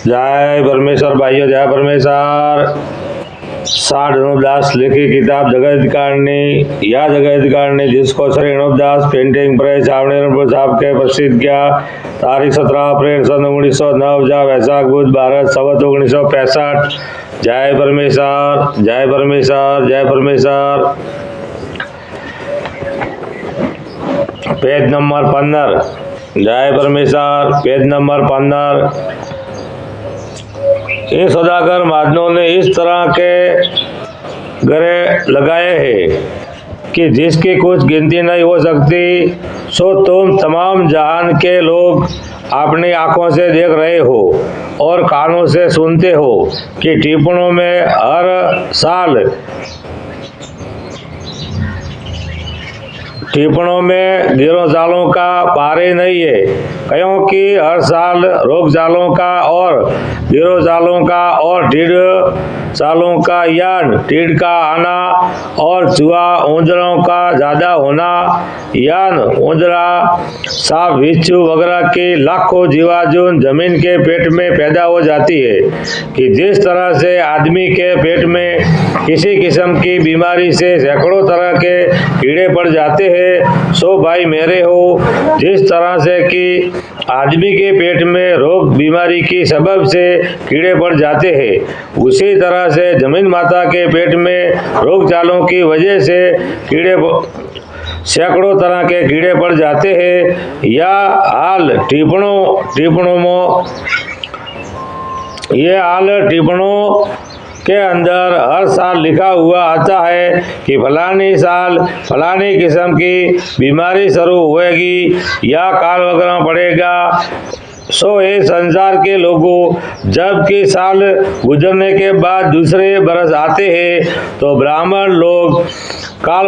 जय परमेश्वर भाइयों, जय परमेश्वर। साठ अनूपदास लिखी किताब जगत कारणी, या जगत कारणी जिसको श्री अनूपदास पेंटिंग प्रेस आवड़ेरपुर साहब के प्रसिद्ध किया। तारीख 17 अप्रैल सन 1909 जा वैशाख बुध भारत संवत 1965। जय परमेश्वर, जय परमेश्वर, जय परमेश्वर। Page number 15। जय परमेश्वर। Page number 15। इन सौदागर महाजनों ने इस तरह के गरे लगाए हैं कि जिसकी कुछ गिनती नहीं हो सकती। सो तुम तमाम जहान के लोग अपनी आंखों से देख रहे हो और कानों से सुनते हो कि टिप्पणों में हर साल टिप्पणों में गिरोह जालों का पारे नहीं है, क्योंकि हर साल रोग जालों का और गिरोह जालों का और ढीढ़ जालों का यान ढीढ़ का आना और चूहा ऊंजरों का ज़्यादा होना यान ऊंजरा सांप बिच्छू वगैरह की लाखों जीवाजून जमीन के पेट में पैदा हो जाती है कि जिस तरह से आदमी के पेट में किसी किस्म की बीमारी से सैकड़ों तरह के कीड़े पड़ जाते हैं, सो भाई मेरे हो, जिस तरह से कि आदमी के पेट में रोग बीमारी की सबब से कीड़े पड़ जाते हैं, उसी तरह से जमीन माता के पेट में रोग जालों की वजह से सैकड़ों तरह के कीड़े पड़ जाते हैं। या हाल टिप्पणों के अंदर हर साल लिखा हुआ आता है कि फलानी साल फलानी किस्म की बीमारी शुरू होएगी या काल वगैरह पड़ेगा। सो ये संसार के लोगों जबकि साल गुजरने के बाद दूसरे बरस आते हैं तो ब्राह्मण लोग काल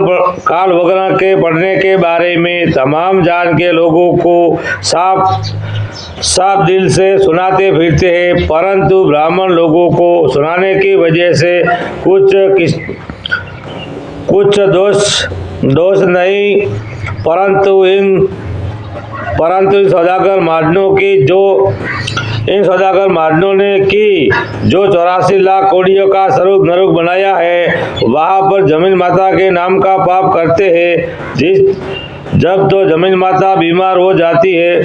वगैरह के पड़ने के बारे में तमाम जान के लोगों को साफ दिल से सुनाते फिरते हैं, परंतु ब्राह्मण लोगों को सुनाने की वजह से कुछ दोष नहीं, परंतु इन सौदागर महाजनों ने की जो 84 लाख कोड़ियों का स्वरूप नरुक बनाया है, वहाँ पर जमीन माता के नाम का पाप करते हैं। जब तो जमीन माता बीमार हो जाती है,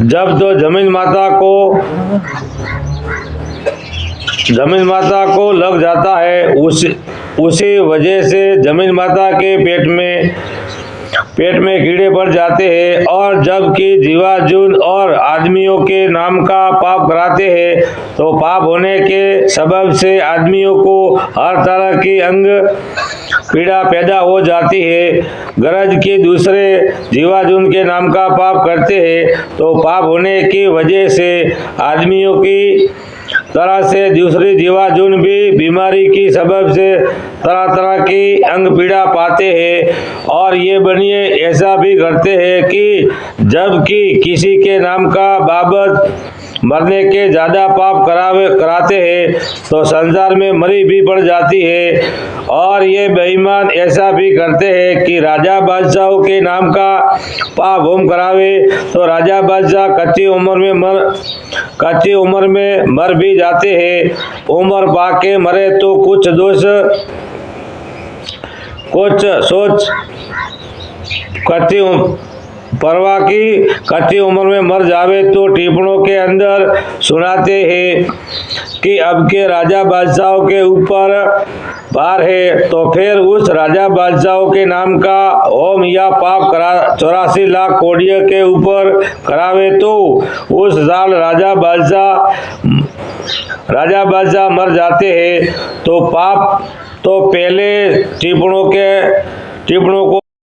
जब तो जमीन माता को लग जाता है, उसी वजह से जमीन माता के पेट में कीड़े पड़ जाते हैं। और जबकि जीवाजून और आदमियों के नाम का पाप कराते हैं, तो पाप होने के सबब से आदमियों को हर तरह की अंग पीड़ा पैदा हो जाती है। गरज के दूसरे जीवाजून के नाम का पाप करते हैं, तो पाप होने की वजह से आदमियों की तरह से दूसरी जीवाजून भी बीमारी की सबब से तरह तरह की अंग पीड़ा पाते हैं। और ये बनिए ऐसा भी करते हैं कि जबकि किसी के नाम का बाबत मरने के ज़्यादा पाप कराते हैं तो संसार में मरी भी पड़ जाती है। और ये बेईमान ऐसा भी करते हैं कि राजा बादशाहों के नाम का पाप होम करावे तो राजा बादशाह कच्ची उम्र में मर भी जाते हैं। उम्र पाके मरे तो कच्ची उम्र में मर जावे तो टिप्पणों के अंदर सुनाते हैं कि अब के राजा बादशाहों के ऊपर भार है, तो फिर उस राजा बादशाहों के नाम का होम या पाप 84 लाख कोड़ियों के ऊपर करावे तो उस साल राजा बादशाह मर जाते हैं। तो पाप तो पहले टिप्पणों को